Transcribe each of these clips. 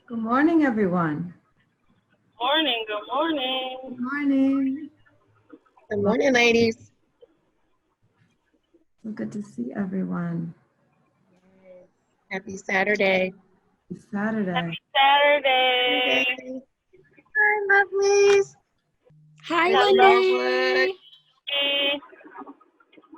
Good morning, everyone. Morning, good morning. Good morning. Good morning, ladies. So good to see everyone. Happy Saturday. It's Saturday. Saturday. Hi, lovelies. Hi, Miss LaNae. Norwood.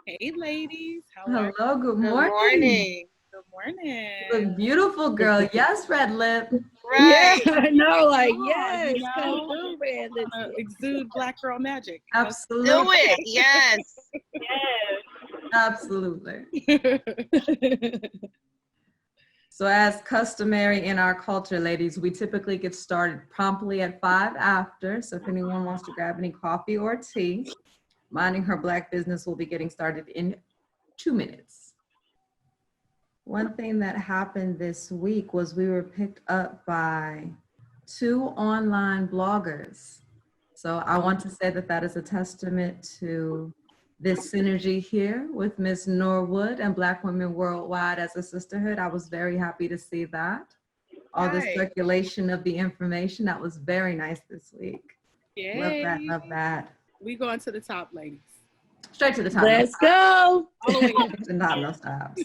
Hey, ladies. How are you? Hello, good Good morning. morning. Good morning. You look beautiful, girl. Yes, red lip. Right. Yeah, I know. Like, Yeah, yes, you come know. through, red lipstick. Exude black girl magic. Absolutely. Do it. Yes. Yes. Absolutely. So as customary in our culture, ladies, we typically get started promptly at 5 after. So if anyone wants to grab any coffee or tea, Minding Her Black Business will be getting started in 2 minutes. One thing that happened this week was we were picked up by 2 online bloggers. So I want to say that that is a testament to this synergy here with Miss Norwood and Blvck Womxn Worldwide as a sisterhood. I was very happy to see that. All the Right. circulation of the information, that was very nice this week. Yay. Love that, love that. We going to the top, ladies. Straight to the top. Let's go. All the way to the top, no stops.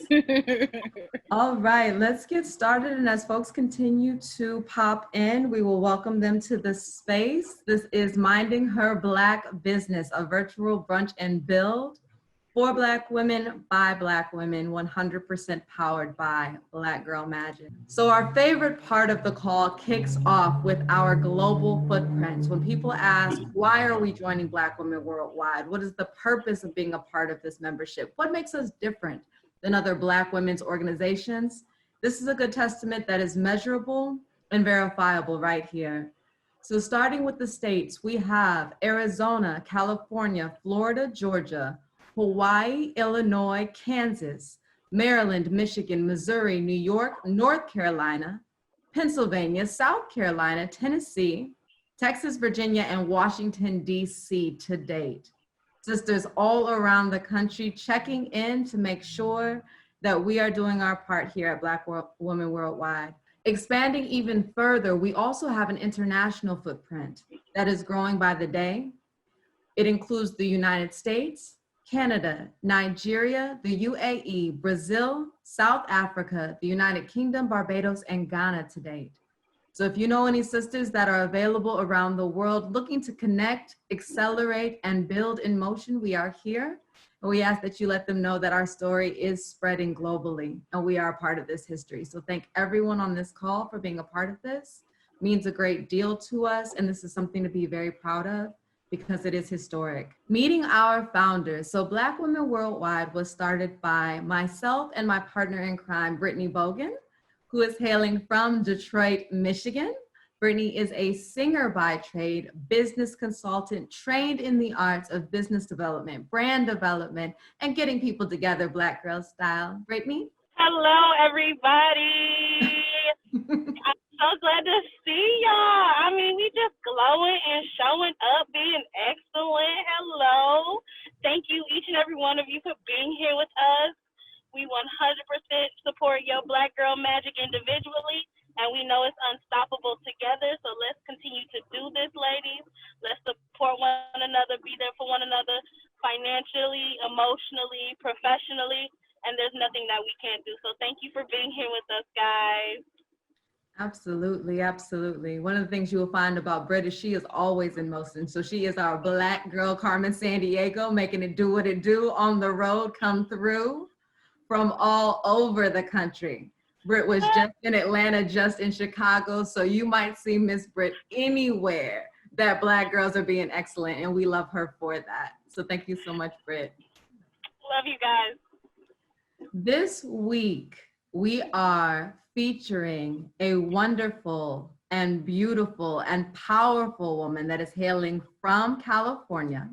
All right, let's get started. And as folks continue to pop in, we will welcome them to the space. This is Minding Her Black Business, a virtual brunch and build for Black women, by Black women, 100% powered by Black Girl Magic. So our favorite part of the call kicks off with our global footprints. When people ask, why are we joining Black Women Worldwide? What is the purpose of being a part of this membership? What makes us different than other Black women's organizations? This is a good testament that is measurable and verifiable right here. So starting with the states, we have Arizona, California, Florida, Georgia, Hawaii, Illinois, Kansas, Maryland, Michigan, Missouri, New York, North Carolina, Pennsylvania, South Carolina, Tennessee, Texas, Virginia, and Washington, D.C. to date. Sisters all around the country checking in to make sure that we are doing our part here at Blvck Womxn Worldwide. Expanding even further, we also have an international footprint that is growing by the day. It includes the United States, Canada, Nigeria, the UAE, Brazil, South Africa, the United Kingdom, Barbados, and Ghana to date. So if you know any sisters that are available around the world looking to connect, accelerate, and build in motion, we are here. And we ask that you let them know that our story is spreading globally and we are a part of this history. So thank everyone on this call for being a part of this. It means a great deal to us, and this is something to be very proud of, because it is historic. Meeting our founders. So Blvck Womxn Worldwide was started by myself and my partner in crime, Brittany Bogan, who is hailing from Detroit, Michigan. Brittany is a singer by trade, business consultant, trained in the arts of business development, brand development, and getting people together Black girl style. Brittany? Hello, everybody. I'm so glad to see y'all. I mean, we just glowing and showing up, being excellent. Hello. Thank you, each and every one of you, for being here with us. We 100% support your Black girl magic individually, and we know it's unstoppable together. So let's continue to do this, ladies. Let's support one another, be there for one another financially, emotionally, professionally, and there's nothing that we can't do. So thank you for being here with us, guys. Absolutely, absolutely. One of the things you will find about Britt is she is always in motion. So she is our Black girl, Carmen Sandiego, making it do what it do on the road, come through from all over the country. Britt was just in Atlanta, just in Chicago. So you might see Miss Britt anywhere that Black girls are being excellent, and we love her for that. So thank you so much, Britt. Love you guys. This week, we are featuring a wonderful and beautiful and powerful woman that is hailing from California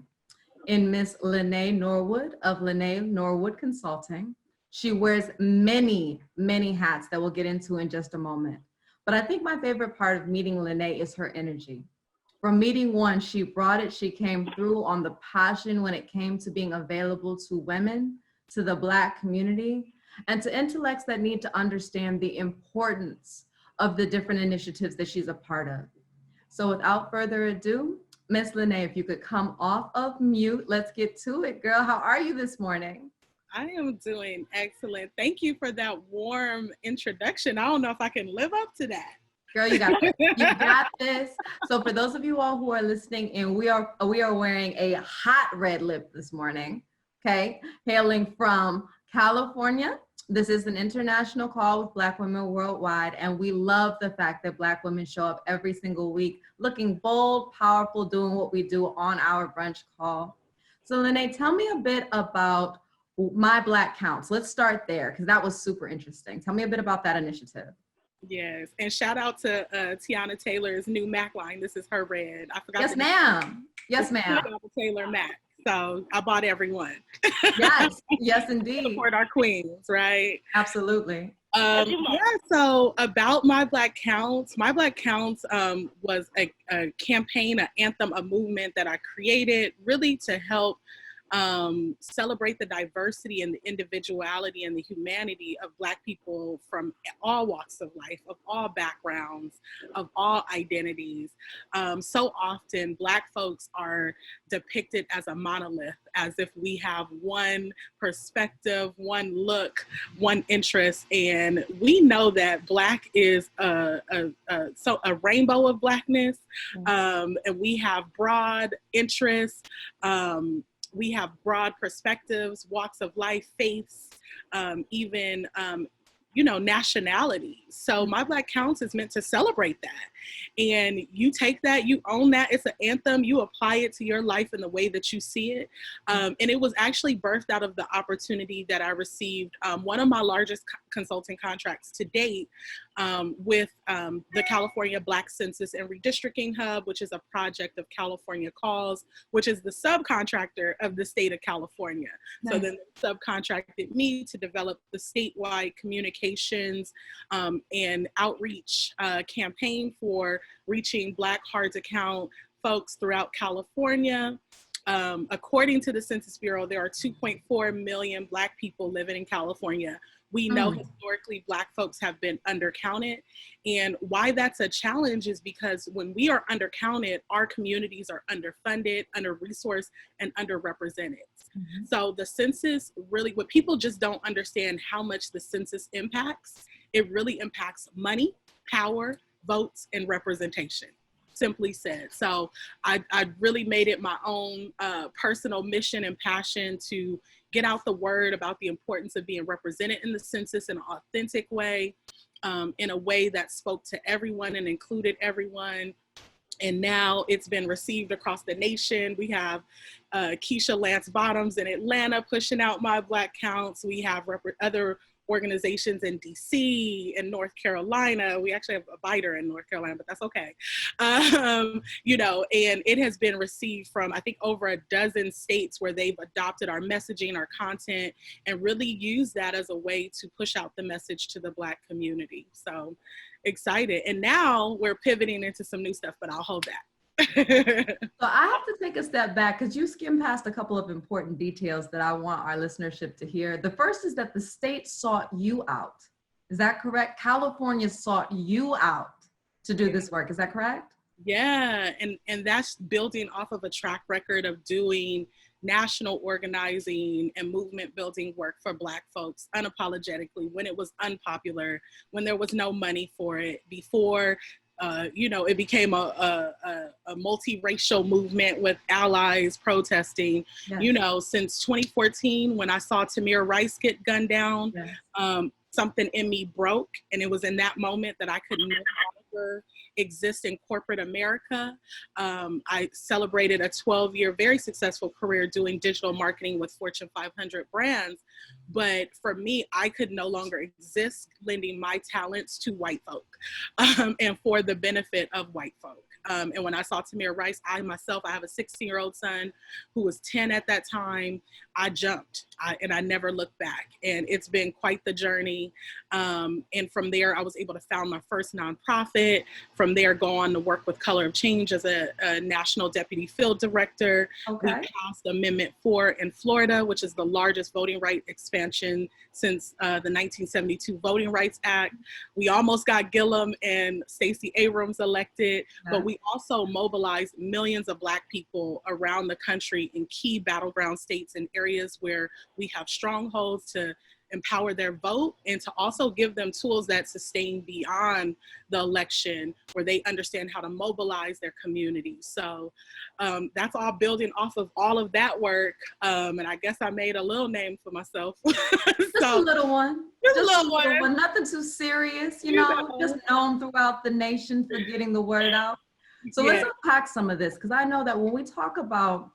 in Miss LaNae Norwood of LaNae Norwood Consulting. She wears many, many hats that we'll get into in just a moment. But I think my favorite part of meeting LaNae is her energy. From meeting one, she brought it, she came through on the passion when it came to being available to women, to the Black community, and to intellects that need to understand the importance of the different initiatives that she's a part of. So without further ado, Miss LaNae, if you could come off of mute, let's get to it, girl. How are you this morning? I am doing excellent. Thank you for that warm introduction. I don't know if I can live up to that. Girl, you got this. You got this. So for those of you all who are listening, and we are wearing a hot red lip this morning, okay? Hailing from California. This is an international call with Black women worldwide, and we love the fact that Black women show up every single week looking bold, powerful, doing what we do on our brunch call. So LaNae, tell me a bit about My Black Counts. Let's start there, because that was super interesting. Tell me a bit about that initiative. Yes, and shout out to Tiana Taylor's new Mac line. This is her red. I forgot. Yes, ma'am. Yes, ma'am. Taylor Mac. So I bought everyone. Yes, yes, indeed. Support our queens, right? Absolutely. Yeah, so about My Black Counts. My Black Counts was a campaign, an anthem, a movement that I created really to help celebrate the diversity and the individuality and the humanity of Black people from all walks of life, of all backgrounds, of all identities. So often Black folks are depicted as a monolith, as if we have one perspective, one look, one interest. And we know that Black is a rainbow of Blackness, and we have broad interests. We have broad perspectives, walks of life, faiths, even, nationalities. So My Black Counts is meant to celebrate that. And you take that, you own that, it's an anthem, you apply it to your life in the way that you see it. And it was actually birthed out of the opportunity that I received, one of my largest consulting contracts to date, with the California Black Census and Redistricting Hub, which is a project of California Calls, which is the subcontractor of the state of California. Nice. So then they subcontracted me to develop the statewide communications and outreach campaign for reaching Black hard to count folks throughout California. According to the Census Bureau, there are 2.4 million Black people living in California. We know historically Black folks have been undercounted. And why that's a challenge is because when we are undercounted, our communities are underfunded, under-resourced, and underrepresented. Mm-hmm. So the census really, what people just don't understand how much the census impacts, it really impacts money, power, votes, and representation. Simply said. So I really made it my own personal mission and passion to get out the word about the importance of being represented in the census in an authentic way, in a way that spoke to everyone and included everyone. And now it's been received across the nation. We have Keisha Lance Bottoms in Atlanta pushing out My Black Counts. We have other organizations in DC and North Carolina. We actually have a biter in North Carolina, but that's okay. And it has been received from, I think, over a dozen states where they've adopted our messaging, our content, and really used that as a way to push out the message to the Black community. So excited. And now we're pivoting into some new stuff, but I'll hold that. So I have to take a step back because you skimmed past a couple of important details that I want our listenership to hear. The first is that the state sought you out. Is that correct? California sought you out to do this work. Is that correct? Yeah, and that's building off of a track record of doing national organizing and movement building work for Black folks unapologetically when it was unpopular, when there was no money for it, before it became a multiracial movement with allies protesting. Yes. Since 2014, when I saw Tamir Rice get gunned down, yes. Something in me broke. And it was in that moment that I could no longer exist in corporate America. I celebrated a 12-year, very successful career doing digital marketing with Fortune 500 brands. But for me, I could no longer exist lending my talents to white folk and for the benefit of white folk. And when I saw Tamir Rice, I have a 16-year-old son who was 10 at that time. I jumped and I never looked back. And it's been quite the journey. And from there, I was able to found my first nonprofit nonprofit. From there, go on to work with Color of Change as a national deputy field director. We Okay. passed Amendment 4 in Florida, which is the largest voting right expansion since the 1972 Voting Rights Act. We almost got Gillum and Stacey Abrams elected, but we also mobilized millions of Black people around the country in key battleground states and areas where we have strongholds to empower their vote and to also give them tools that sustain beyond the election, where they understand how to mobilize their communities. So that's all building off of all of that work. And I guess I made a little name for myself. Just a little one. Just a little one. Nothing too serious, you know, just known throughout the nation for getting the word out. So let's unpack some of this, because I know that when we talk about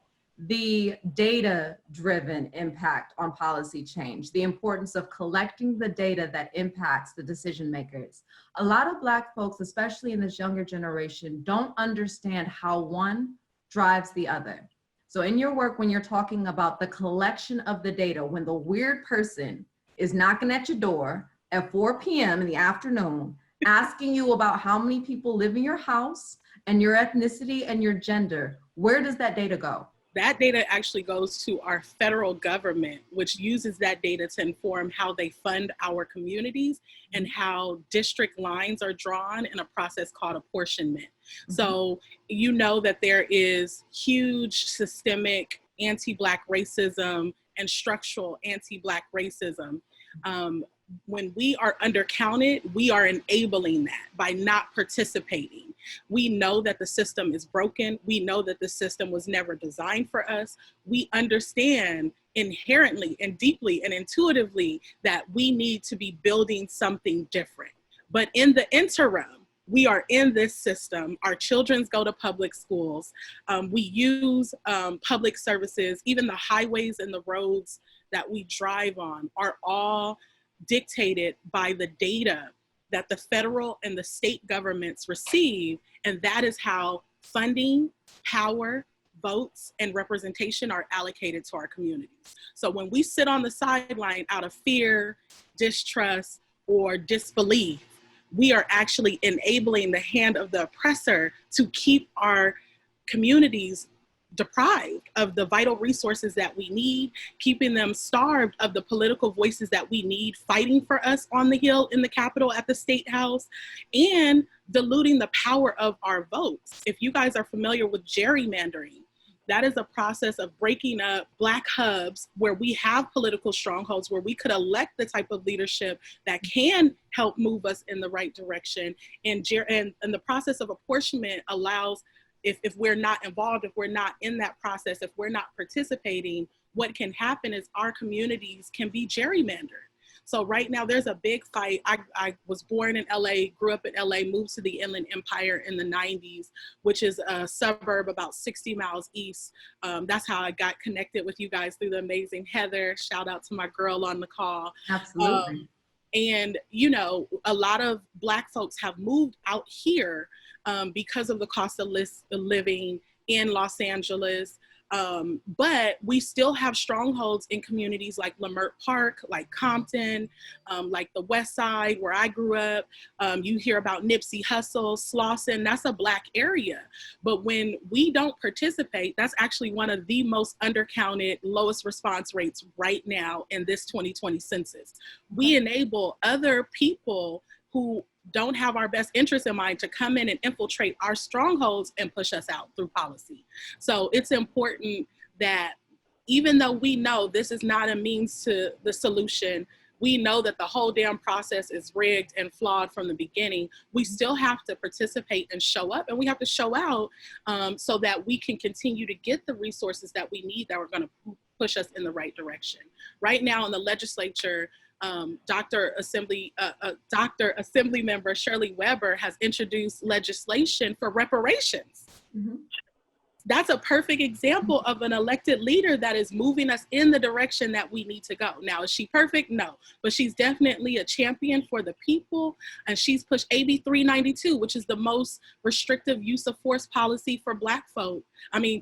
the data-driven impact on policy change, the importance of collecting the data that impacts the decision makers, a lot of Black folks, especially in this younger generation, don't understand how one drives the other. So in your work, when you're talking about the collection of the data, when the weird person is knocking at your door at 4 p.m. in the afternoon, asking you about how many people live in your house and your ethnicity and your gender, where does that data go? That data actually goes to our federal government, which uses that data to inform how they fund our communities and how district lines are drawn in a process called apportionment. Mm-hmm. So you know that there is huge systemic anti-Black racism and structural anti-Black racism. When we are undercounted, we are enabling that by not participating. We know that the system is broken. We know that the system was never designed for us. We understand inherently and deeply and intuitively that we need to be building something different. But in the interim, we are in this system. Our children go to public schools. We use public services. Even the highways and the roads that we drive on are all dictated by the data that the federal and the state governments receive. And that is how funding, power, votes, and representation are allocated to our communities. So when we sit on the sideline out of fear, distrust, or disbelief, we are actually enabling the hand of the oppressor to keep our communities deprived of the vital resources that we need, keeping them starved of the political voices that we need fighting for us on the Hill, in the Capitol, at the State House, and diluting the power of our votes. If you guys are familiar with gerrymandering, that is a process of breaking up Black hubs where we have political strongholds, where we could elect the type of leadership that can help move us in the right direction. And the process of apportionment allows, if we're not involved, if we're not in that process, if we're not participating, what can happen is our communities can be gerrymandered. So right now there's a big fight. I was born in LA, grew up in LA, moved to the Inland Empire in the 90s, which is a suburb about 60 miles east. That's how I got connected with you guys, through the amazing Heather. Shout out to my girl on the call. Absolutely. And, you know, a lot of Black folks have moved out here because of the cost of living in Los Angeles. But we still have strongholds in communities like Leimert Park, like Compton, like the West Side where I grew up. You hear about Nipsey Hussle, Slauson, that's a Black area. But when we don't participate, that's actually one of the most undercounted, lowest response rates right now in this 2020 census. We enable other people who don't have our best interests in mind to come in and infiltrate our strongholds and push us out through policy. So it's important that even though we know this is not a means to the solution, we know that the whole damn process is rigged and flawed from the beginning, we still have to participate and show up, and we have to show out so that we can continue to get the resources that we need that are gonna push us in the right direction. Right now in the legislature, Dr. Assembly Member Shirley Weber has introduced legislation for reparations. Mm-hmm. That's a perfect example of an elected leader that is moving us in the direction that we need to go. Now, is she perfect? No, but she's definitely a champion for the people. And she's pushed AB 392, which is the most restrictive use of force policy for Black folk.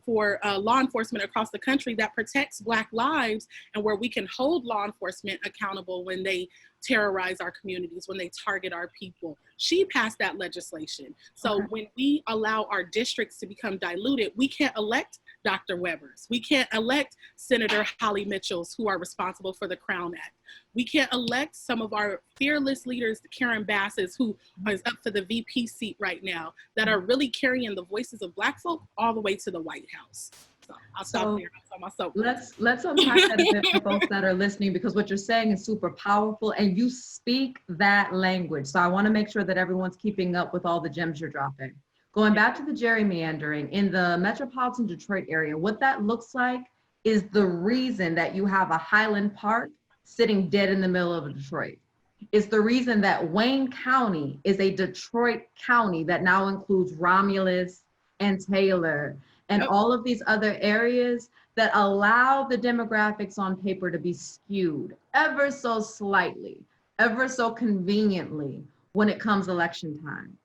For law enforcement across the country, that protects Black lives, and where we can hold law enforcement accountable when they terrorize our communities, when they target our people. She passed that legislation. So when we allow our districts to become diluted, we can't elect Dr. Webbers. We can't elect Senator Holly Mitchells, who are responsible for the Crown Act. We can't elect some of our fearless leaders, Karen Basses, who is up for the VP seat right now, that are really carrying the voices of Black folk all the way to the White House. So I'll stop there. Let's unpack that a bit for folks that are listening, because what you're saying is super powerful and you speak that language. So I want to make sure that everyone's keeping up with all the gems you're dropping. Going back to the gerrymandering in the metropolitan Detroit area, what that looks like is the reason that you have a Highland Park sitting dead in the middle of Detroit. It's the reason that Wayne County is a Detroit county that now includes Romulus and Taylor and all of these other areas that allow the demographics on paper to be skewed ever so slightly, ever so conveniently when it comes election time.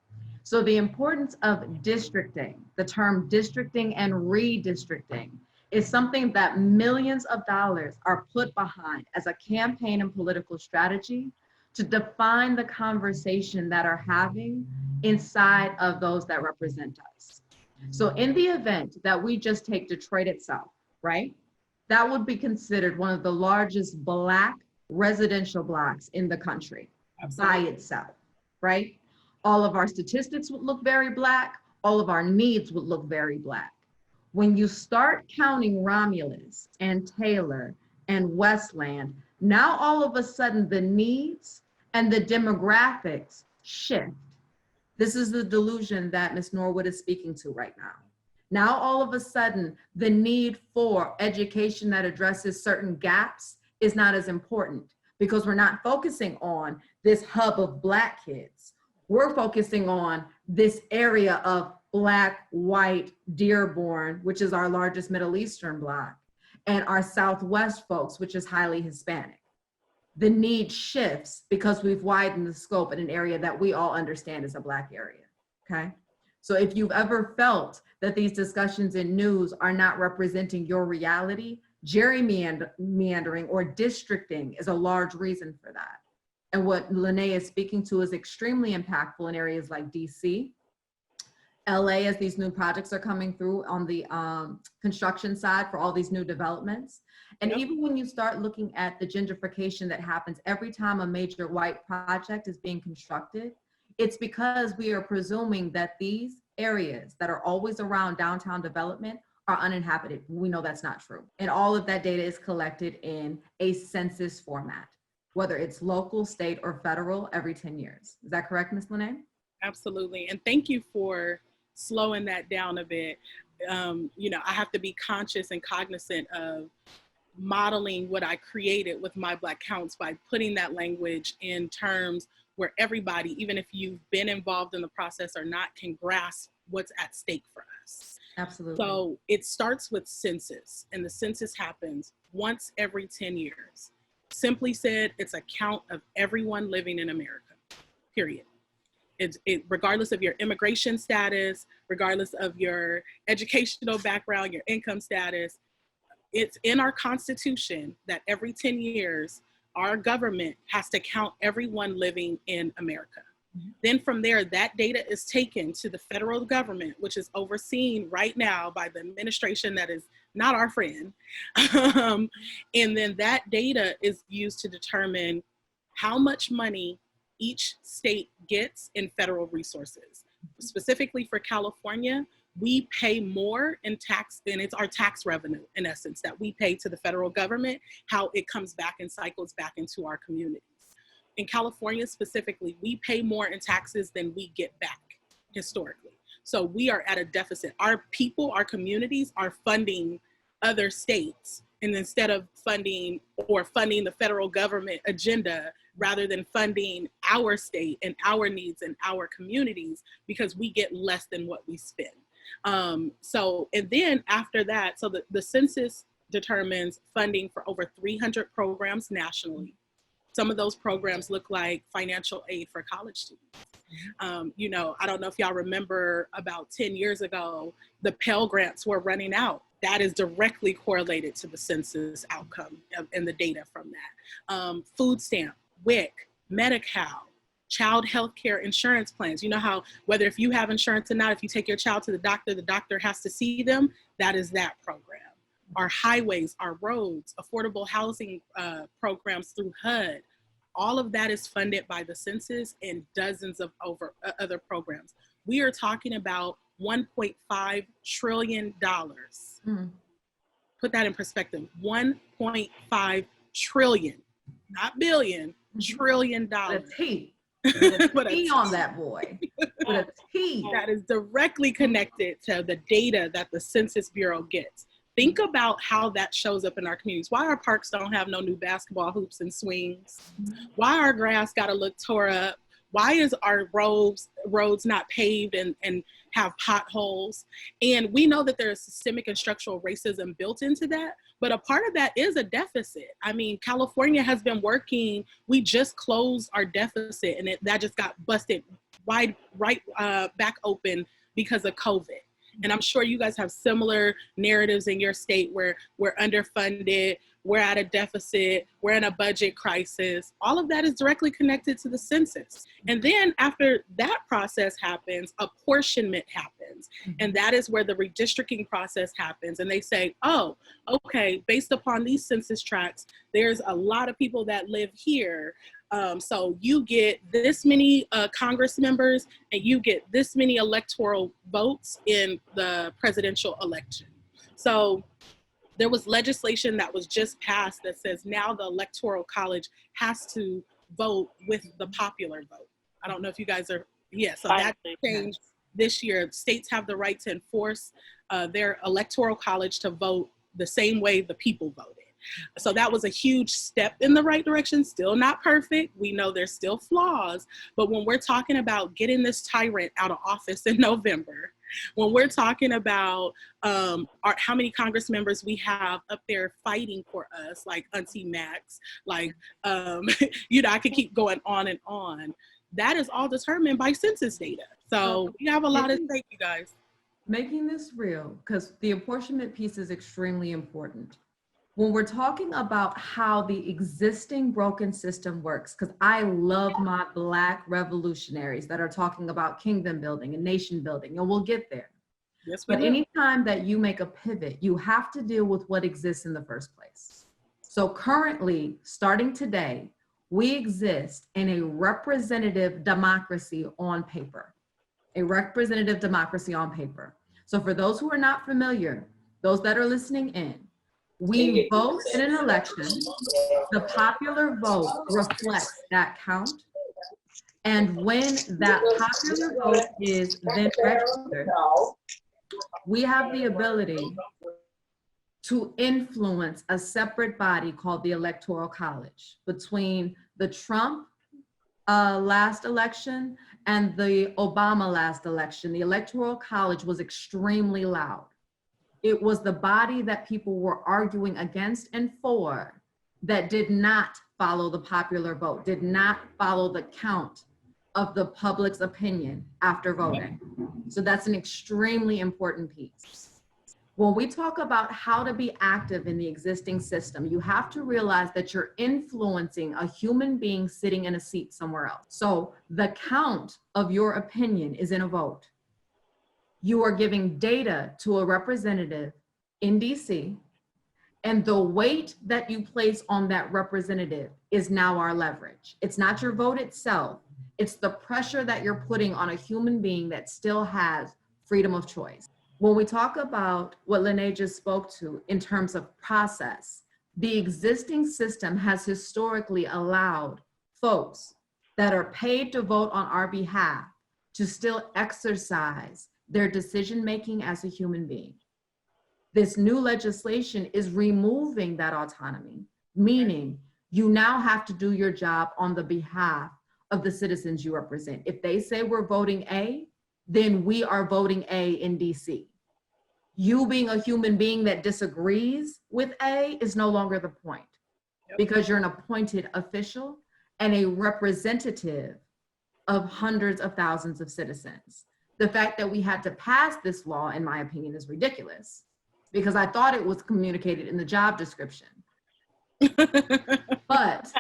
So the importance of districting, the term districting and redistricting, is something that millions of dollars are put behind as a campaign and political strategy to define the conversation that are having inside of those that represent us. So in the event that we just take Detroit itself, right? That would be considered one of the largest Black residential blocks in the country by itself, right? All of our statistics would look very Black. All of our needs would look very Black. When you start counting Romulus and Taylor and Westland, now all of a sudden the needs and the demographics shift. This is the delusion that Ms. Norwood is speaking to right now. Now, all of a sudden, the need for education that addresses certain gaps is not as important because we're not focusing on this hub of Black kids. We're focusing on this area of Black, white, Dearborn, which is our largest Middle Eastern block, and our Southwest folks, which is highly Hispanic. The need shifts because we've widened the scope in an area that we all understand is a Black area, okay? So if you've ever felt that these discussions in news are not representing your reality, gerrymandering or districting is a large reason for that. And what LaNae is speaking to is extremely impactful in areas like DC, LA, as these new projects are coming through on the construction side for all these new developments. And even when you start looking at the gentrification that happens every time a major white project is being constructed, it's because we are presuming that these areas that are always around downtown development are uninhabited. We know that's not true. And all of that data is collected in a census format, whether it's local, state, or federal, every 10 years. Is that correct, Ms. LaNae? Absolutely. And thank you for slowing that down a bit. You know, I have to be conscious and cognizant of modeling what I created with my Black Counts by putting that language in terms where everybody, even if you've been involved in the process or not, can grasp what's at stake for us. Absolutely. So it starts with census, and the census happens once every 10 years. Simply said, it's a count of everyone living in America, period. Regardless of your immigration status, regardless of your educational background, your income status, it's in our Constitution that every 10 years, our government has to count everyone living in America. Mm-hmm. Then from there, that data is taken to the federal government, which is overseen right now by the administration that is not our friend. And then that data is used to determine how much money each state gets in federal resources. Specifically for California, we pay more in tax, and it's our tax revenue, in essence, that we pay to the federal government, how it comes back and cycles back into our communities. In California specifically, we pay more in taxes than we get back historically. So we are at a deficit. Our people, our communities are funding other states, and instead of funding the federal government agenda, rather than funding our state and our needs and our communities, because we get less than what we spend. And then after that, so the census determines funding for over 300 programs nationally. Some of those programs look like financial aid for college students. You know, I don't know if y'all remember about 10 years ago, the Pell Grants were running out. That is directly correlated to the census outcome and the data from that. Food stamp WIC, Medi-Cal, child health care insurance plans. You know how whether if you have insurance or not, if you take your child to the doctor has to see them. That is that program. Our highways, our roads, affordable housing programs through HUD, all of that is funded by the census and dozens of other programs. We are talking about $1.5 trillion. Put that in perspective, $1.5 trillion, not billion, trillion dollars. With a T. With a T on that boy. With a T. That is directly connected to the data that the Census Bureau gets. Think about how that shows up in our communities. Why our parks don't have no new basketball hoops and swings. Why our grass got to look tore up. Why is our roads not paved and have potholes? And we know that there is systemic and structural racism built into that, but a part of that is a deficit. I mean, California has been working, we just closed our deficit and that just got busted right back open because of COVID. And I'm sure you guys have similar narratives in your state where we're underfunded, we're at a deficit, we're in a budget crisis. All of that is directly connected to the census. And then after that process happens, apportionment happens. And that is where the redistricting process happens. And they say, oh, okay, based upon these census tracts, there's a lot of people that live here. So you get this many Congress members and you get this many electoral votes in the presidential election. So there was legislation that was just passed that says now the Electoral College has to vote with the popular vote. I don't know if you guys are, so that changed this year. States have the right to enforce their Electoral College to vote the same way the people voted. So that was a huge step in the right direction. Still not perfect. We know there's still flaws. But when we're talking about getting this tyrant out of office in November, when we're talking about how many Congress members we have up there fighting for us, like Auntie Max, like, I could keep going on and on. That is all determined by census data. So we have a lot at stake, you guys. Making this real, because the apportionment piece is extremely important. When we're talking about how the existing broken system works, because I love my Black revolutionaries that are talking about kingdom building and nation building, and we'll get there. Yes, but anytime that you make a pivot, you have to deal with what exists in the first place. So currently, starting today, we exist in a representative democracy on paper. A representative democracy on paper. So for those who are not familiar, those that are listening in, we vote in an election, the popular vote reflects that count, and when that popular vote is then registered, we have the ability to influence a separate body called the Electoral College. Between the Trump last election and the Obama last election, the Electoral College was extremely loud. It was the body that people were arguing against and for that did not follow the popular vote, did not follow the count of the public's opinion after voting. So that's an extremely important piece. When we talk about how to be active in the existing system, you have to realize that you're influencing a human being sitting in a seat somewhere else. So the count of your opinion is in a vote. You are giving data to a representative in DC, and the weight that you place on that representative is now our leverage. It's not your vote itself, it's the pressure that you're putting on a human being that still has freedom of choice. When we talk about what LaNae just spoke to in terms of process, the existing system has historically allowed folks that are paid to vote on our behalf to still exercise their decision-making as a human being. This new legislation is removing that autonomy, meaning you now have to do your job on the behalf of the citizens you represent. If they say we're voting A, then we are voting A in DC. You being a human being that disagrees with A is no longer the point, because you're an appointed official and a representative of hundreds of thousands of citizens. The fact that we had to pass this law, in my opinion, is ridiculous, because I thought it was communicated in the job description. But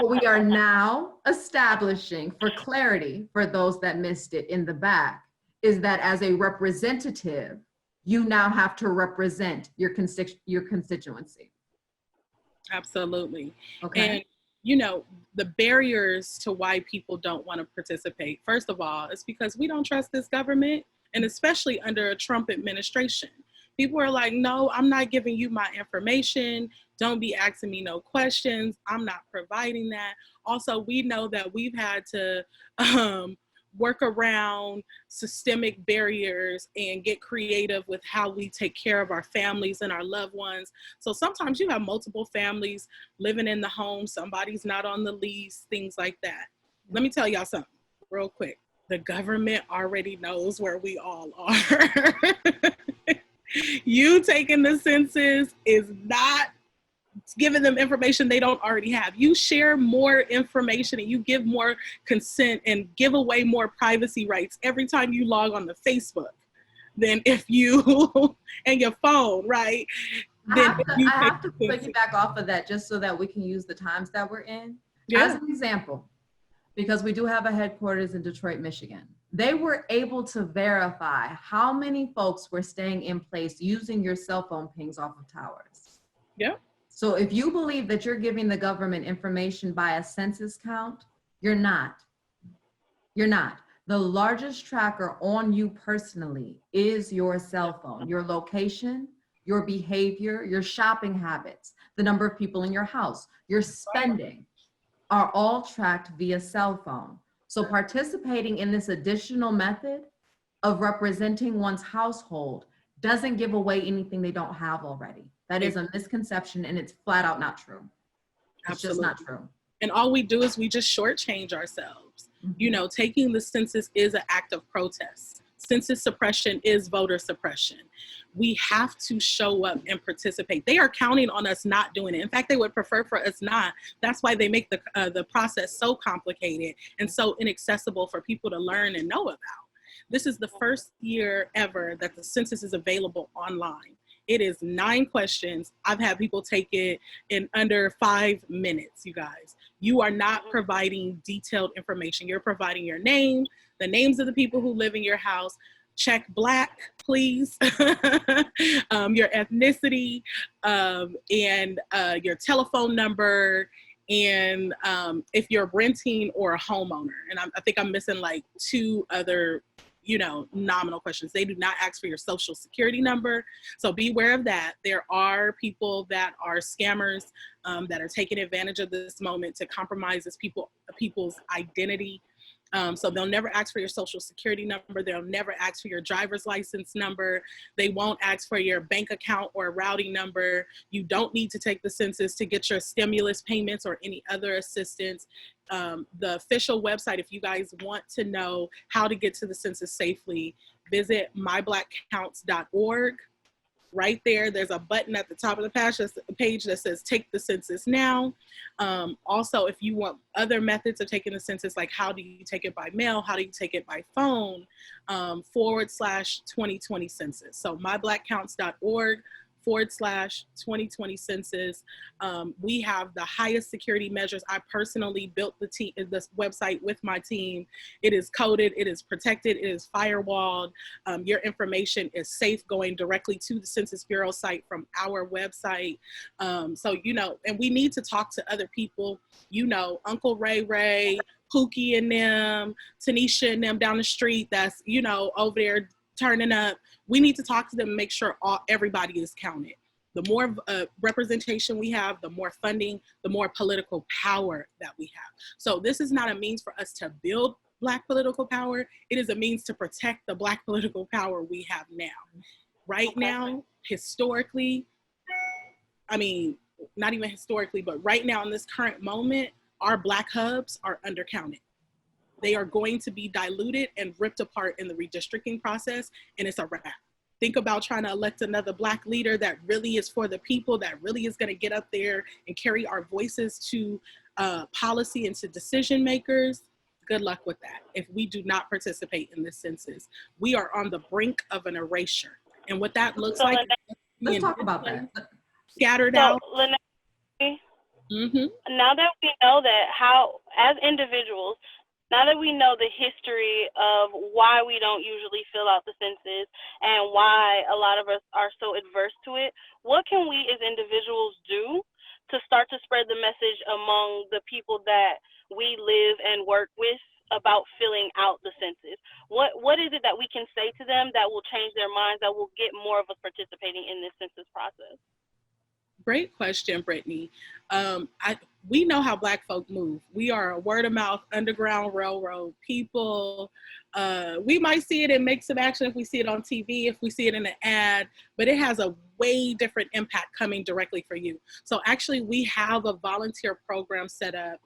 what we are now establishing for clarity for those that missed it in the back is that as a representative, you now have to represent your constituency. Absolutely. Okay. And, you know, the barriers to why people don't want to participate, first of all, is because we don't trust this government, and especially under a Trump administration. People are like, no, I'm not giving you my information. Don't be asking me no questions. I'm not providing that. Also, we know that we've had to work around systemic barriers and get creative with how we take care of our families and our loved ones. So sometimes you have multiple families living in the home. Somebody's not on the lease, things like that. Let me tell y'all something real quick. The government already knows where we all are. You taking the census is not giving them information they don't already have. You share more information and you give more consent and give away more privacy rights every time you log on to Facebook than if you and your phone, right? I have to piggyback off of that just so that we can use the times that we're in. Yeah. As an example, because we do have a headquarters in Detroit, Michigan. They were able to verify how many folks were staying in place using your cell phone pings off of towers. Yeah. So if you believe that you're giving the government information by a census count, you're not. You're not. The largest tracker on you personally is your cell phone, your location, your behavior, your shopping habits, the number of people in your house, your spending are all tracked via cell phone. So participating in this additional method of representing one's household doesn't give away anything they don't have already. That is a misconception and it's flat out not true. It's Absolutely. just not true. And all we do is we just shortchange ourselves. Mm-hmm. You know, taking the census is an act of protest. Census suppression is voter suppression. We have to show up and participate. They are counting on us not doing it. In fact, they would prefer for us not. That's why they make the process so complicated and so inaccessible for people to learn and know about. This is the first year ever that the census is available online. It is 9 questions. I've had people take it in under 5 minutes, you guys. You are not providing detailed information. You're providing your name, the names of the people who live in your house. Check Black, please. Your ethnicity, and your telephone number, and if you're renting or a homeowner. And I think I'm missing like 2 other nominal questions. They do not ask for your social security number. So be aware of that. There are people that are scammers that are taking advantage of this moment to compromise people's identity. So they'll never ask for your social security number. They'll never ask for your driver's license number. They won't ask for your bank account or routing number. You don't need to take the census to get your stimulus payments or any other assistance. The official website, if you guys want to know how to get to the census safely, visit myblackcounts.org. Right there, there's a button at the top of the page that says take the census now. Also, if you want other methods of taking the census, like how do you take it by mail, how do you take it by phone, /2020 census. So myblackcounts.org /2020 census. We have the highest security measures. I personally built this website with my team. It is coded, it is protected, it is firewalled. Your information is safe going directly to the Census Bureau site from our website. So, and we need to talk to other people, Uncle Ray, Pookie and them, Tanisha and them down the street that's, over there turning up. We need to talk to them and make sure everybody is counted. The more representation we have, the more funding, the more political power that we have. So this is not a means for us to build Black political power. It is a means to protect the Black political power we have now. Right now, historically, not even historically, but right now in this current moment, our Black hubs are undercounted. They are going to be diluted and ripped apart in the redistricting process, and it's a wrap. Think about trying to elect another Black leader that really is for the people, that really is going to get up there and carry our voices to policy and to decision makers. Good luck with that. If we do not participate in this census, we are on the brink of an erasure. And what that looks like, let's talk about that. Scattered out. Mm-hmm. Now that we know that as individuals, now that we know the history of why we don't usually fill out the census and why a lot of us are so adverse to it, what can we as individuals do to start to spread the message among the people that we live and work with about filling out the census? What is it that we can say to them that will change their minds, that will get more of us participating in this census process? Great question, Brittany. We know how Black folk move. We are a word of mouth, underground railroad people. We might see it and make some action if we see it on TV, if we see it in an ad, but it has a way different impact coming directly for you. So actually, we have a volunteer program set up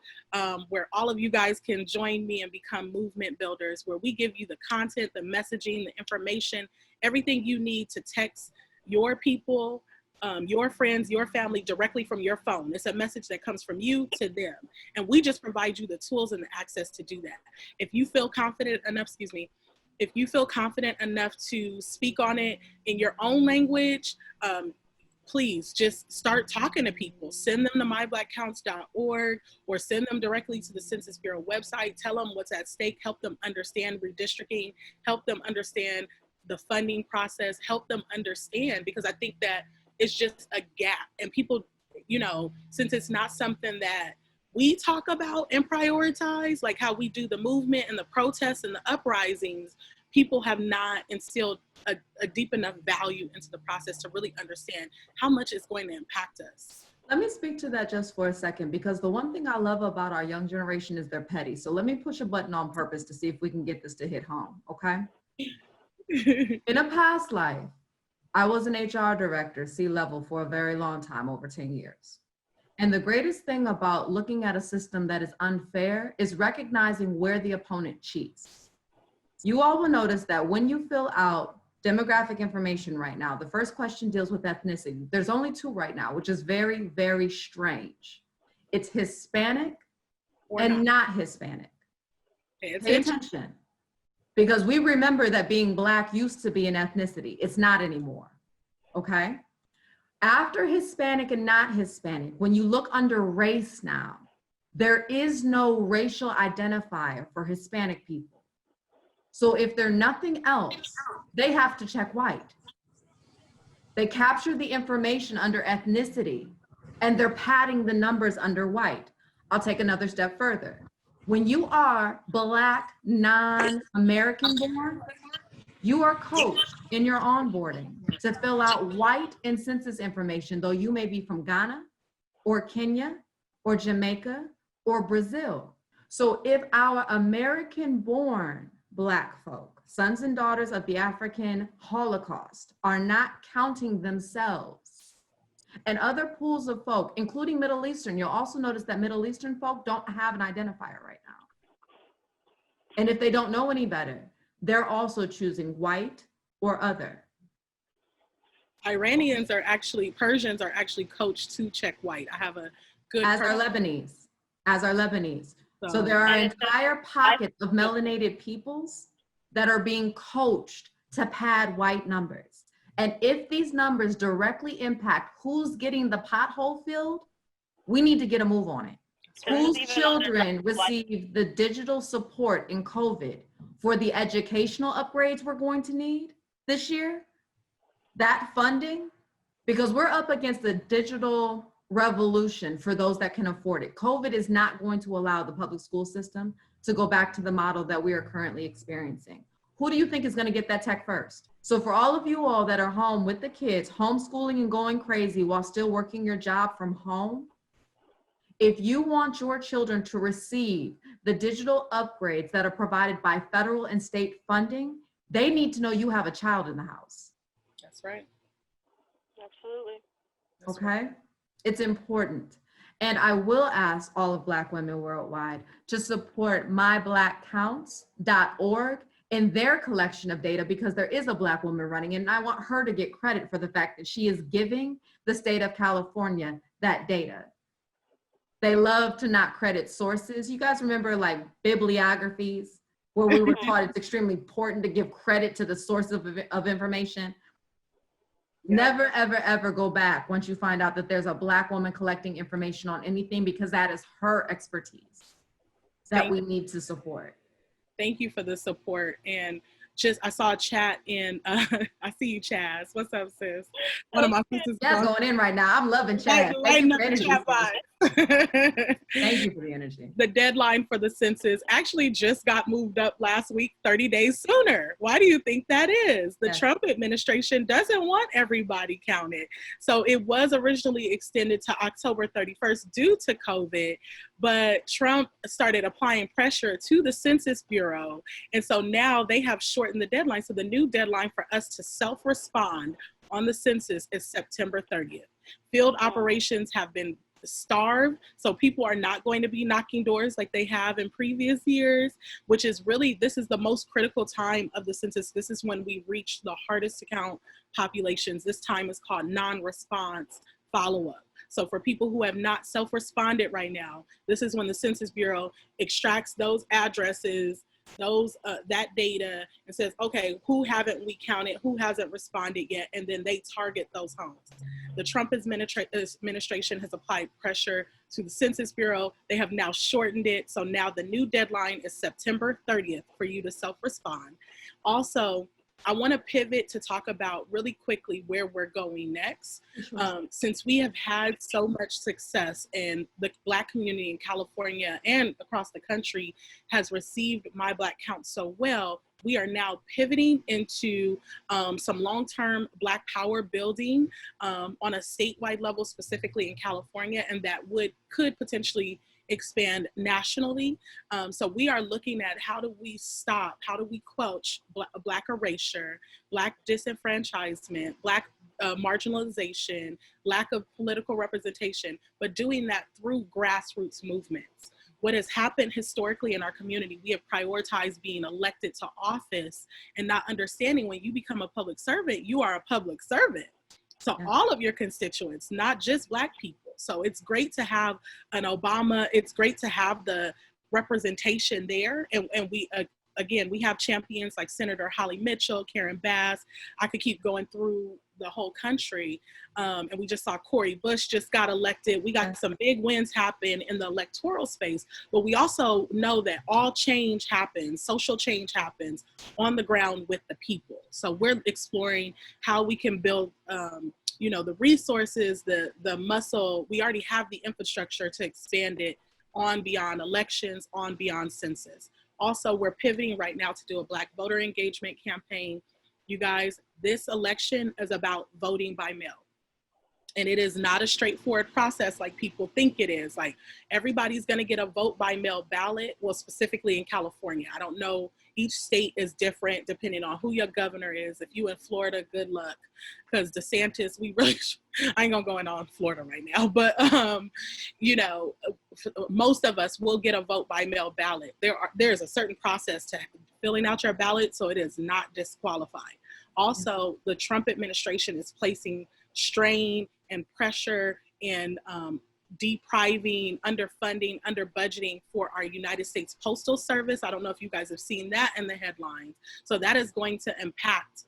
where all of you guys can join me and become movement builders, where we give you the content, the messaging, the information, everything you need to text your people, your friends, your family directly from your phone. It's a message that comes from you to them. And we just provide you the tools and the access to do that. If you feel confident enough, if you feel confident enough to speak on it in your own language, please just start talking to people. Send them to myblackcounts.org or send them directly to the Census Bureau website. Tell them what's at stake, help them understand redistricting, help them understand the funding process, help them understand, because I think that it's just a gap. And people, since it's not something that we talk about and prioritize, like how we do the movement and the protests and the uprisings, people have not instilled a deep enough value into the process to really understand how much it's going to impact us. Let me speak to that just for a second, because the one thing I love about our young generation is they're petty. So let me push a button on purpose to see if we can get this to hit home, okay? In a past life, I was an HR director, C-level, for a very long time, over 10 years. And the greatest thing about looking at a system that is unfair is recognizing where the opponent cheats. You all will notice that when you fill out demographic information right now, the first question deals with ethnicity. There's only 2 right now, which is very, very strange. It's Hispanic and not Hispanic. Pay attention. Because we remember that being Black used to be an ethnicity. It's not anymore, okay? After Hispanic and not Hispanic, when you look under race now, there is no racial identifier for Hispanic people. So if they're nothing else, they have to check white. They capture the information under ethnicity and they're padding the numbers under white. I'll take another step further. When you are Black, non-American born, you are coached in your onboarding to fill out white and census information, though you may be from Ghana or Kenya or Jamaica or Brazil. So if our American-born Black folk, sons and daughters of the African Holocaust, are not counting themselves, and other pools of folk, including Middle Eastern, you'll also notice that Middle Eastern folk don't have an identifier right now. And if they don't know any better, they're also choosing white or other. Persians are actually coached to check white. I have a good— As are Lebanese. So there are entire pockets of melanated peoples that are being coached to pad white numbers. And if these numbers directly impact who's getting the pothole filled, we need to get a move on it. Whose children receive the digital support in COVID for the educational upgrades we're going to need this year? That funding, because we're up against the digital revolution for those that can afford it. COVID is not going to allow the public school system to go back to the model that we are currently experiencing. Who do you think is going to get that tech first? So for all of you all that are home with the kids, homeschooling and going crazy while still working your job from home, if you want your children to receive the digital upgrades that are provided by federal and state funding, they need to know you have a child in the house. That's right. Absolutely. Okay? It's important. And I will ask all of Black women worldwide to support myblackcounts.org in their collection of data, because there is a Black woman running it, and I want her to get credit for the fact that she is giving the state of California that data. They love to not credit sources. You guys remember like bibliographies where we were taught it's extremely important to give credit to the source of information? Never, ever, ever go back once you find out that there's a Black woman collecting information on anything, because that is her expertise that we need to support. Thank you for the support. And just, I saw a chat in, I see you, Chaz. What's up, sis? One of my sisters. Chaz going in right now. I'm loving Chaz. Right, Thank you for energy. chat Thank you for the energy. The deadline for the census actually just got moved up last week, 30 days sooner. Why do you think that is? The Trump administration doesn't want everybody counted. So it was originally extended to October 31st due to COVID, but Trump started applying pressure to the Census Bureau. And so now they have shortened the deadline. So the new deadline for us to self-respond on the census is September 30th. Field operations have been starved, so people are not going to be knocking doors like they have in previous years, which is really, this is the most critical time of the census. This is when we reach the hardest to count populations. This time is called non-response follow-up. So for people who have not self-responded right now, this is when the Census Bureau extracts those addresses, those that data, and says, okay, who haven't we counted, who hasn't responded yet, and then they target those homes. The Trump administration has applied pressure to the Census Bureau. They have now shortened it, so now the new deadline is September 30th for you to self-respond. Also, I want to pivot to talk about really quickly where we're going next. Since we have had so much success and the Black community in California and across the country has received My Black Count so well, we are now pivoting into some long-term Black power building on a statewide level, specifically in California, and that could potentially expand nationally. So we are looking at how do we stop, how do we quench Black erasure, Black disenfranchisement, Black marginalization, lack of political representation, but doing that through grassroots movements. What has happened historically in our community, we have prioritized being elected to office and not understanding when you become a public servant, you are a public servant. So all of your constituents, not just Black people. So it's great to have an Obama, it's great to have the representation there. And we, again, we have champions like Senator Holly Mitchell, Karen Bass. I could keep going through the whole country. And we just saw Cori Bush just got elected. We got some big wins happen in the electoral space, but we also know that all change happens, social change happens on the ground with the people. So we're exploring how we can build, you know, the resources, the muscle. We already have the infrastructure to expand it on beyond elections, on beyond census. Also, we're pivoting right now to do a Black voter engagement campaign. You guys, this election is about voting by mail. And it is not a straightforward process like people think it is. Like everybody's gonna get a vote by mail ballot, well, specifically in California. I don't know, each state is different depending on who your governor is. If you in Florida, good luck. Because DeSantis, we really, I ain't gonna go in on Florida right now, but you know, most of us will get a vote by mail ballot. There's a certain process to filling out your ballot, so it is not disqualified. Also, the Trump administration is placing strain and pressure and depriving, underfunding, under budgeting for our United States Postal Service. I don't know if you guys have seen that in the headlines. So that is going to impact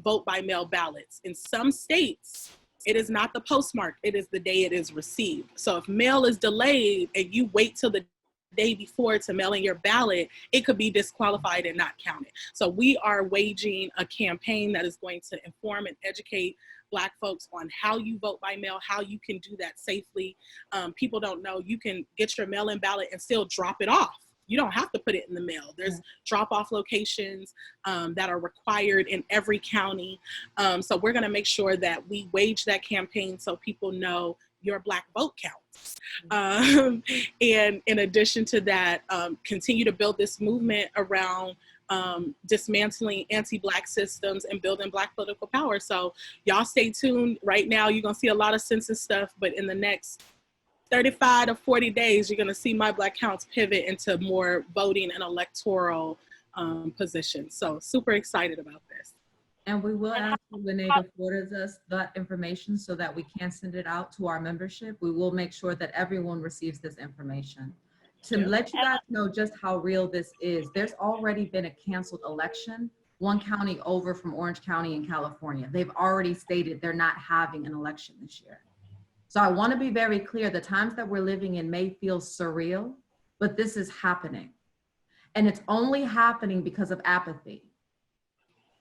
vote by mail ballots. In some states, it is not the postmark, it is the day it is received. So if mail is delayed and you wait till the day before to mail in your ballot, it could be disqualified and not counted. So we are waging a campaign that is going to inform and educate Black folks on how you vote by mail, how you can do that safely. People don't know you can get your mail-in ballot and still drop it off. You don't have to put it in the mail. There's drop-off locations that are required in every county. So we're gonna make sure that we wage that campaign so people know your Black vote counts. And in addition to that, continue to build this movement around dismantling anti-Black systems and building Black political power. So y'all stay tuned. Right now, you're gonna see a lot of census stuff, but in the next 35 to 40 days, you're gonna see My Black Counts pivot into more voting and electoral positions. So super excited about this. And we will ask LaNae to forward us that information so that we can send it out to our membership. We will make sure that everyone receives this information. To let you guys know just how real this is, there's already been a canceled election one county over from Orange County in California. They've already stated they're not having an election this year. So I want to be very clear, the times that we're living in may feel surreal, but this is happening. And it's only happening because of apathy.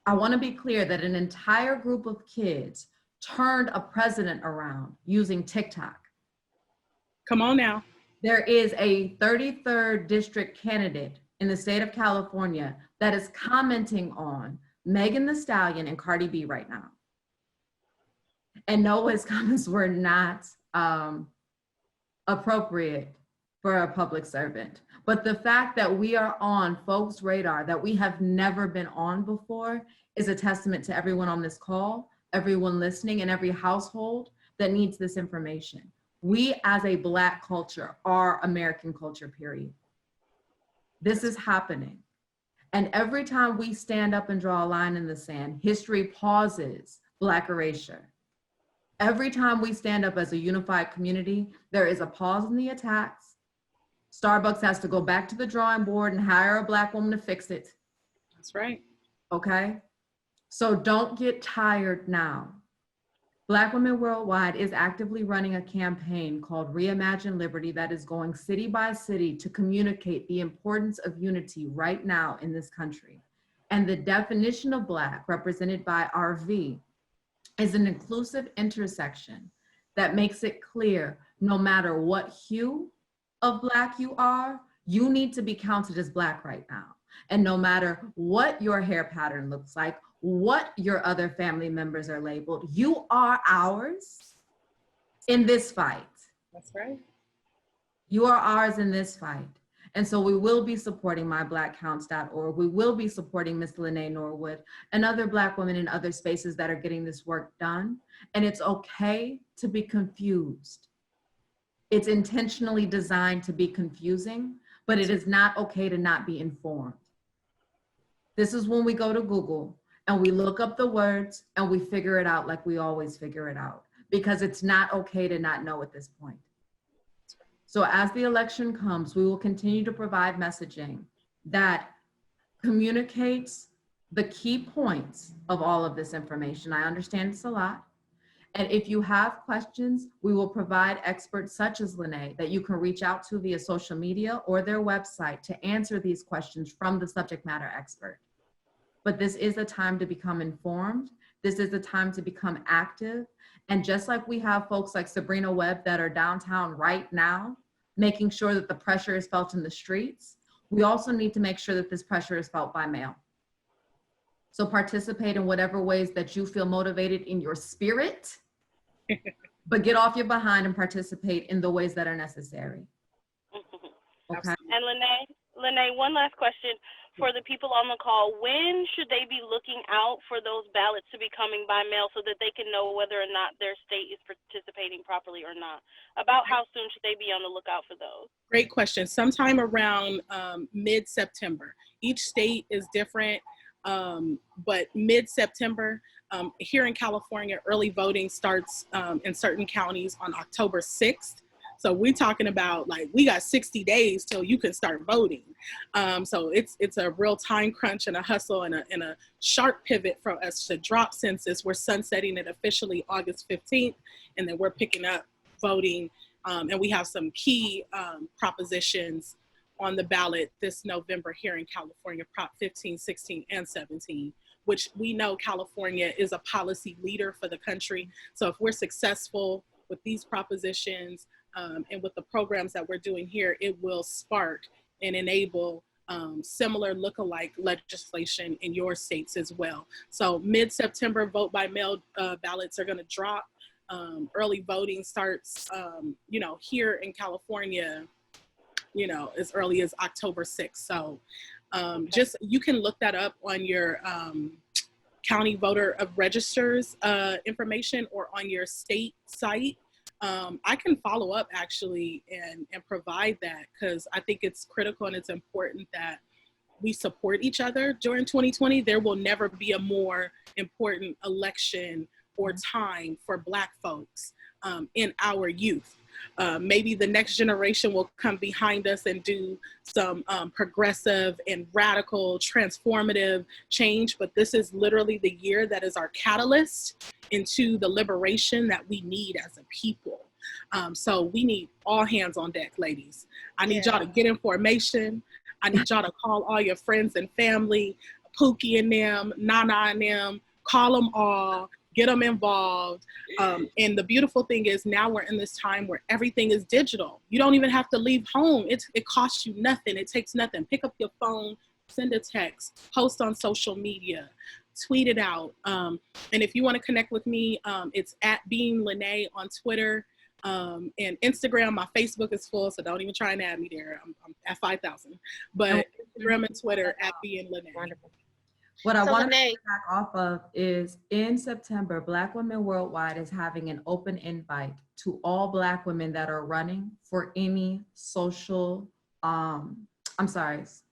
I want to be clear that an entire group of kids turned a president around using TikTok. Come on now. There is a 33rd district candidate in the state of California that is commenting on Megan Thee Stallion and Cardi B right now. And no, his comments were not appropriate for a public servant. But the fact that we are on folks' radar that we have never been on before is a testament to everyone on this call, everyone listening, and every household that needs this information. We as a Black culture are American culture, period. This is happening. And every time we stand up and draw a line in the sand, history pauses Black erasure. Every time we stand up as a unified community, there is a pause in the attacks. Starbucks has to go back to the drawing board and hire a Black woman to fix it. That's right. Okay? So don't get tired now. Blvck Womxn Worldwide is actively running a campaign called Reimagine Liberty that is going city by city to communicate the importance of unity right now in this country. And the definition of Black, represented by RV, is an inclusive intersection that makes it clear no matter what hue of Black you are, you need to be counted as Black right now. And no matter what your hair pattern looks like, what your other family members are labeled, you are ours in this fight. That's right. You are ours in this fight. And so we will be supporting myblackcounts.org. We will be supporting Miss LaNae Norwood and other Black women in other spaces that are getting this work done. And it's okay to be confused. It's intentionally designed to be confusing, but it is not okay to not be informed. This is when we go to Google and we look up the words and we figure it out like we always figure it out, because it's not okay to not know at this point. So as the election comes, we will continue to provide messaging that communicates the key points of all of this information. I understand it's a lot. And if you have questions, we will provide experts such as LaNae that you can reach out to via social media or their website to answer these questions from the subject matter expert. But this is a time to become informed. This is a time to become active. And just like we have folks like Sabrina Webb that are downtown right now, making sure that the pressure is felt in the streets, we also need to make sure that this pressure is felt by mail. So participate in whatever ways that you feel motivated in your spirit, but get off your behind and participate in the ways that are necessary. Okay. And LaNae, one last question for the people on the call. When should they be looking out for those ballots to be coming by mail so that they can know whether or not their state is participating properly or not? About how soon should they be on the lookout for those? Great question. Sometime around mid-September. Each state is different, but mid-September. Here in California, early voting starts in certain counties on October 6th. So we're talking about like, we got 60 days till you can start voting. So it's a real time crunch and a hustle and a sharp pivot for us to drop census. We're sunsetting it officially August 15th, and then we're picking up voting. And we have some key propositions on the ballot this November here in California, Prop 15, 16, and 17, which we know California is a policy leader for the country. So if we're successful with these propositions and with the programs that we're doing here, it will spark and enable similar lookalike legislation in your states as well. So mid-September, vote by mail ballots are gonna drop. Early voting starts, here in California, as early as October 6th. So just, you can look that up on your county voter of registers information or on your state site. I can follow up actually and provide that, because I think it's critical and it's important that we support each other during 2020. There will never be a more important election or time for Black folks in our youth. Maybe the next generation will come behind us and do some progressive and radical, transformative change. But this is literally the year that is our catalyst into the liberation that we need as a people. So we need all hands on deck, ladies. I need y'all to get in formation. I need y'all to call all your friends and family, Pookie and them, Nana and them, call them all, get them involved. And the beautiful thing is now we're in this time where everything is digital. You don't even have to leave home. It costs you nothing. It takes nothing. Pick up your phone, send a text, post on social media, tweet it out. And if you want to connect with me, it's at LaNae on Twitter. And Instagram, my Facebook is full, so don't even try and add me there. I'm at 5,000. But Instagram and Twitter at LaNae. Wonderful. What I So, want to LaNae, back off of is in September, Blvck Womxn Worldwide is having an open invite to all Black women that are running for any social,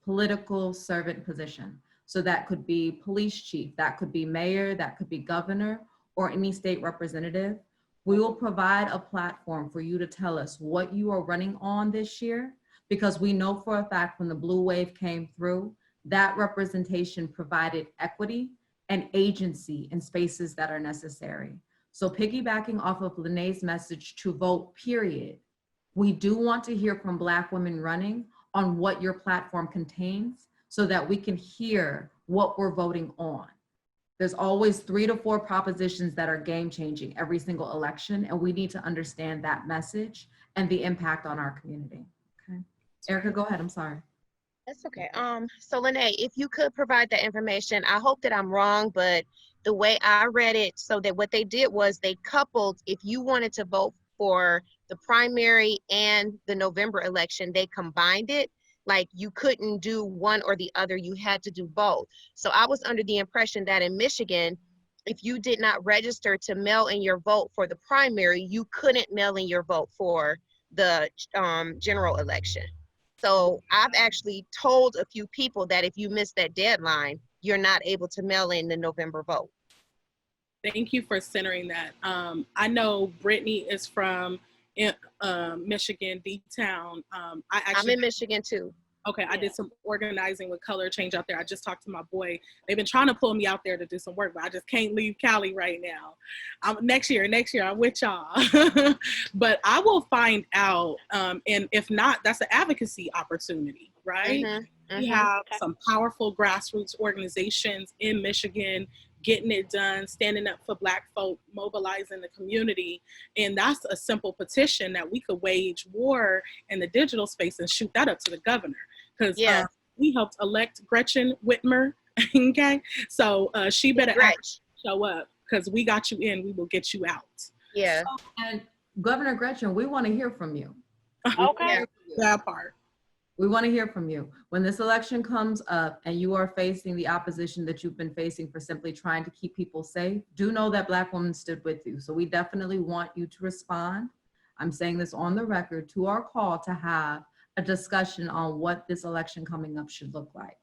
political servant position. So that could be police chief, that could be mayor, that could be governor, or any state representative. We will provide a platform for you to tell us what you are running on this year, because we know for a fact when the blue wave came through, that representation provided equity and agency in spaces that are necessary. So piggybacking off of LaNae's message to vote, period, we do want to hear from Black women running on what your platform contains so that we can hear what we're voting on. There's always 3 to 4 propositions that are game changing every single election, and we need to understand that message and the impact on our community. Okay, Erica, go ahead. I'm sorry. that's okay. So LaNae, if you could provide that information, I hope that I'm wrong, but the way I read it, so that what they did was they coupled, if you wanted to vote for the primary and the November election, they combined it. Like you couldn't do one or the other, you had to do both. So I was under the impression that in Michigan, if you did not register to mail in your vote for the primary, you couldn't mail in your vote for the general election. So I've actually told a few people that if you miss that deadline, you're not able to mail in the November vote. Thank you for centering that. I know Brittany is from Michigan, D-Town. I'm in Michigan too. Okay, I did some organizing with Color Change out there. I just talked to my boy. They've been trying to pull me out there to do some work, but I just can't leave Cali right now. Next year, I'm with y'all. But I will find out, and if not, that's an advocacy opportunity, right? We have some powerful grassroots organizations in Michigan getting it done, standing up for Black folk, mobilizing the community. And that's a simple petition that we could wage war in the digital space and shoot that up to the governor. Because we helped elect Gretchen Whitmer, okay? So she better show up, because we got you in, we will get you out. Yeah. So, and Governor Gretchen, we want to hear from you. Okay. That part. We want to hear from you. When this election comes up and you are facing the opposition that you've been facing for simply trying to keep people safe, do know that Black women stood with you. So we definitely want you to respond. I'm saying this on the record to our call to have a discussion on what this election coming up should look like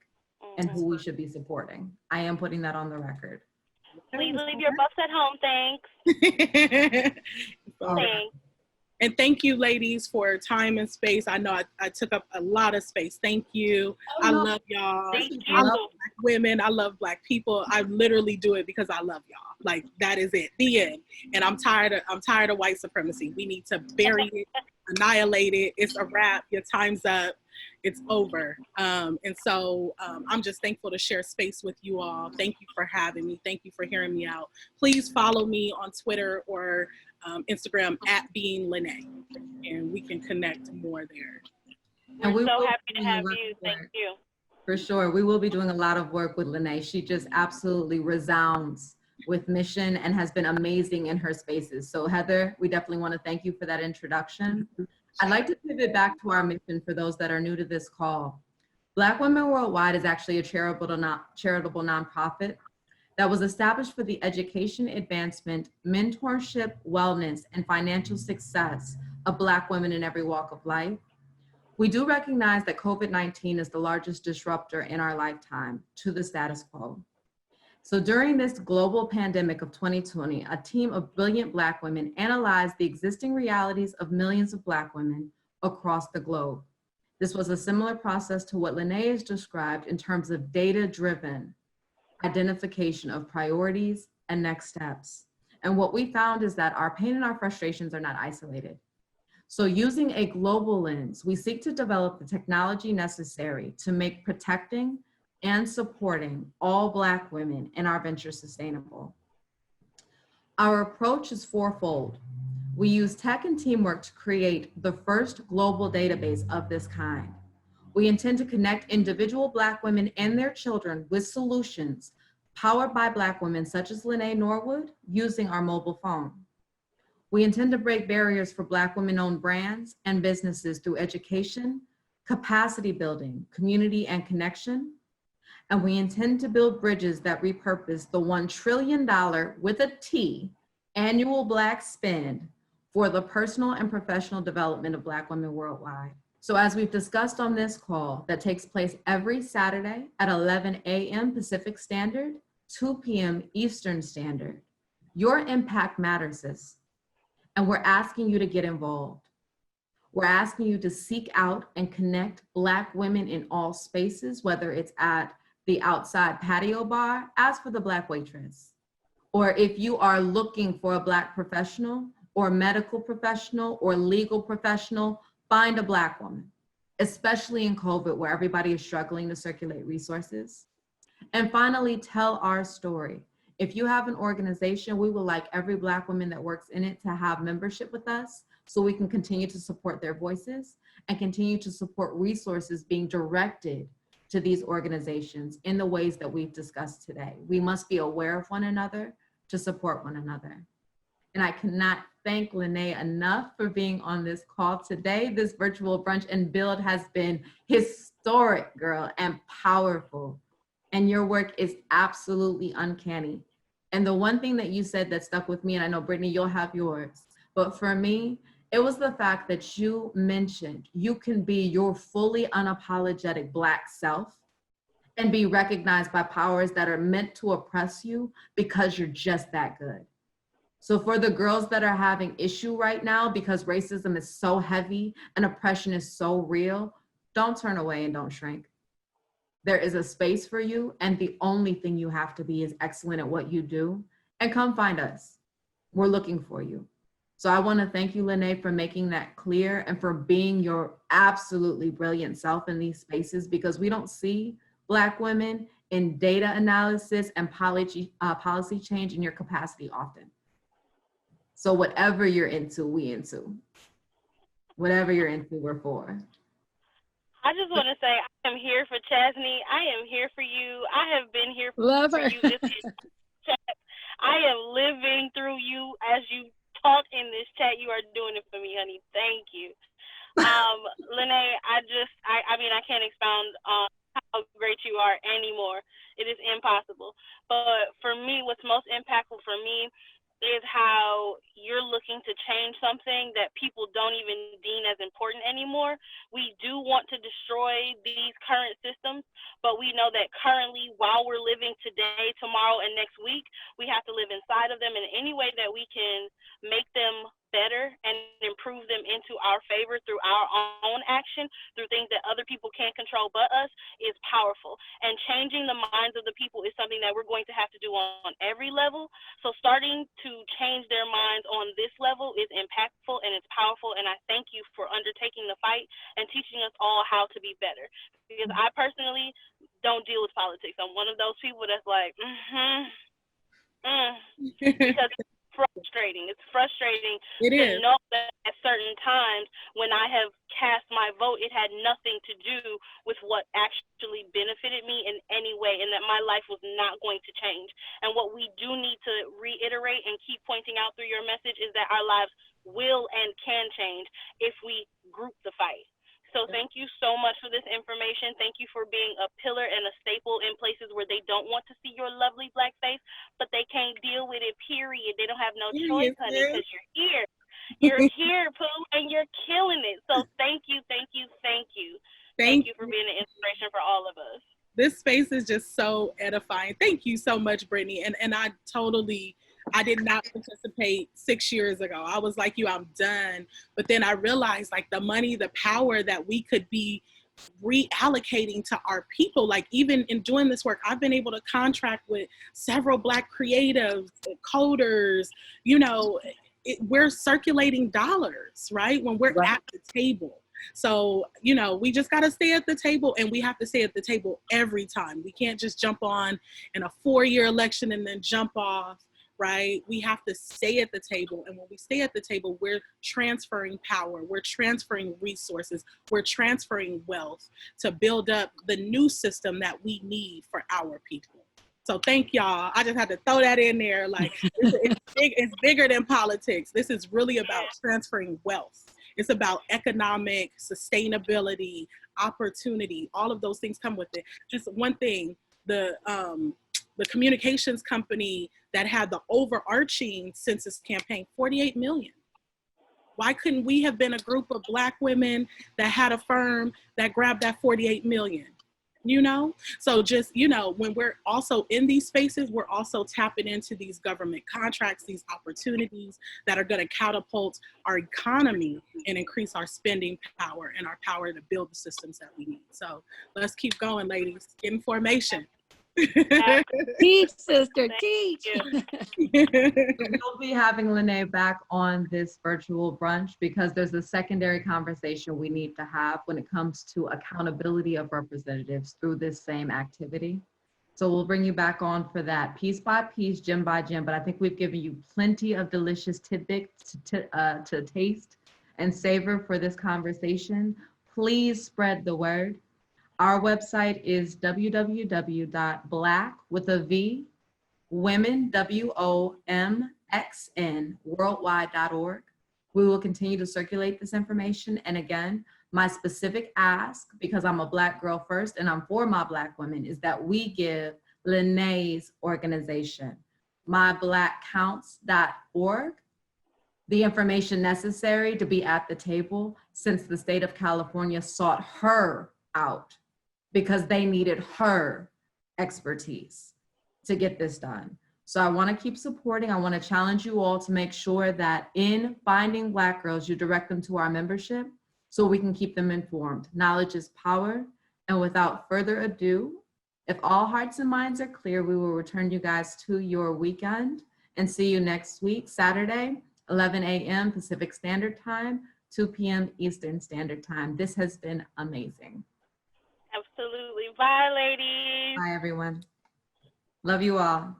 and who we should be supporting. I am putting that on the record. Please leave your buffs at home. Thanks. Thanks. And thank you, ladies, for time and space. I know I took up a lot of space. Thank you. I love y'all. Thank you. I love Black women. I love Black people. I literally do it because I love y'all. Like, that is it. The end. And I'm tired of white supremacy. We need to bury it, annihilate it. It's a wrap. Your time's up. It's over. And so I'm just thankful to share space with you all. Thank you for having me. Thank you for hearing me out. Please follow me on Twitter or Instagram at LaNae, and we can connect more there. And We're so happy to have you. Thank you. For sure. We will be doing a lot of work with LaNae. She just absolutely resounds with mission and has been amazing in her spaces. So Heather, we definitely want to thank you for that introduction. I'd like to pivot back to our mission for those that are new to this call. Blvck Womxn Worldwide is actually a charitable nonprofit that was established for the education, advancement, mentorship, wellness, and financial success of Black women in every walk of life. We do recognize that COVID-19 is the largest disruptor in our lifetime to the status quo. So during this global pandemic of 2020, a team of brilliant Black women analyzed the existing realities of millions of Black women across the globe. This was a similar process to what LaNae has described in terms of data-driven identification of priorities and next steps. And what we found is that our pain and our frustrations are not isolated. So using a global lens, we seek to develop the technology necessary to make protecting and supporting all Black women in our venture sustainable. Our approach is fourfold. We use tech and teamwork to create the first global database of this kind. We intend to connect individual Black women and their children with solutions powered by Black women such as LaNae Norwood using our mobile phone. We intend to break barriers for Black women-owned brands and businesses through education, capacity building, community and connection. And we intend to build bridges that repurpose the $1 trillion with a T annual Black spend for the personal and professional development of Black women worldwide. So as we've discussed on this call that takes place every Saturday at 11 a.m. Pacific Standard, 2 p.m. Eastern Standard, your impact matters, sis. And we're asking you to get involved. We're asking you to seek out and connect Black women in all spaces, whether it's at the outside patio bar, ask for the Black waitress. Or if you are looking for a Black professional or medical professional or legal professional, find a Black woman, especially in COVID where everybody is struggling to circulate resources. And finally, tell our story. If you have an organization, we would like every Black woman that works in it to have membership with us so we can continue to support their voices and continue to support resources being directed to these organizations in the ways that we've discussed today. We must be aware of one another to support one another. And I cannot thank LaNae enough for being on this call today. This virtual brunch and build has been historic, girl, and powerful. And your work is absolutely uncanny. And the one thing that you said that stuck with me, and I know Brittany, you'll have yours, but for me, it was the fact that you mentioned you can be your fully unapologetic Black self and be recognized by powers that are meant to oppress you because you're just that good. So for the girls that are having issue right now because racism is so heavy and oppression is so real, don't turn away and don't shrink. There is a space for you, and the only thing you have to be is excellent at what you do, and come find us. We're looking for you. So I want to thank you, LaNae, for making that clear and for being your absolutely brilliant self in these spaces, because we don't see Black women in data analysis and policy change in your capacity often. So whatever you're into, we into. Whatever you're into, we're for. I just want to say I am here for Chasney. I am here for you. I have been here for you. I am living through you as you talk in this chat. You are doing it for me, honey. Thank you. LaNae, I mean, I can't expound on how great you are anymore. It is impossible. But for me, what's most impactful for me is how you're looking to change something that people don't even deem as important anymore. We do want to destroy these current systems, but we know that currently, while we're living today, tomorrow, and next week, we have to live inside of them in any way that we can make them better and improve them into our favor through our own action, through things that other people can't control but us, is powerful. And changing the minds of the people is something that we're going to have to do on every level. So starting to change their minds on this level is impactful and it's powerful. And I thank you for undertaking the fight and teaching us all how to be better. Because I personally don't deal with politics. I'm one of those people that's like, because frustrating. It's frustrating to know that at certain times when I have cast my vote, it had nothing to do with what actually benefited me in any way, and that my life was not going to change. And what we do need to reiterate and keep pointing out through your message is that our lives will and can change if we group the fight. So thank you so much for this information. Thank you for being a pillar and a staple in places where they don't want to see your lovely Black face, but they can't deal with it, period. They don't have no choice, honey, because you're here. You're here, Pooh, and you're killing it. So thank you, thank you, thank you. Thank you for being an inspiration for all of us. This space is just so edifying. Thank you so much, Brittany. And I did not participate 6 years ago. I was like you, I'm done. But then I realized like the money, the power that we could be reallocating to our people. Like even in doing this work, I've been able to contract with several Black creatives, coders, you know, we're circulating dollars, right? When we're at the table. So, you know, we just got to stay at the table, and we have to stay at the table every time. We can't just jump on in a 4-year election and then jump off, right? We have to stay at the table. And when we stay at the table, we're transferring power, we're transferring resources, we're transferring wealth to build up the new system that we need for our people. So thank y'all. I just had to throw that in there. Like it's bigger than politics. This is really about transferring wealth. It's about economic sustainability, opportunity. All of those things come with it. Just one thing, the communications company that had the overarching census campaign, 48 million. Why couldn't we have been a group of Black women that had a firm that grabbed that 48 million? You know? So just, you know, when we're also in these spaces, we're also tapping into these government contracts, these opportunities that are going to catapult our economy and increase our spending power and our power to build the systems that we need. So let's keep going, ladies. Get in formation. Teach, sister, teach. We'll be having LaNae back on this virtual brunch because there's a secondary conversation we need to have when it comes to accountability of representatives through this same activity. So we'll bring you back on for that piece by piece, gem by gem, but I think we've given you plenty of delicious tidbits to taste and savor for this conversation. Please spread the word. Our website is www.blvck, with a V, Women, WOMXN, worldwide.org. We will continue to circulate this information. And again, my specific ask, because I'm a Black girl first and I'm for my Black women, is that we give LaNae's organization, myblackcounts.org, the information necessary to be at the table, since the state of California sought her out because they needed her expertise to get this done. So I want to keep supporting. I want to challenge you all to make sure that in finding Black girls, you direct them to our membership so we can keep them informed. Knowledge is power. And without further ado, if all hearts and minds are clear, we will return you guys to your weekend and see you next week, Saturday, 11 a.m. Pacific Standard Time, 2 p.m. Eastern Standard Time. This has been amazing. Absolutely. Bye, ladies. Bye, everyone. Love you all.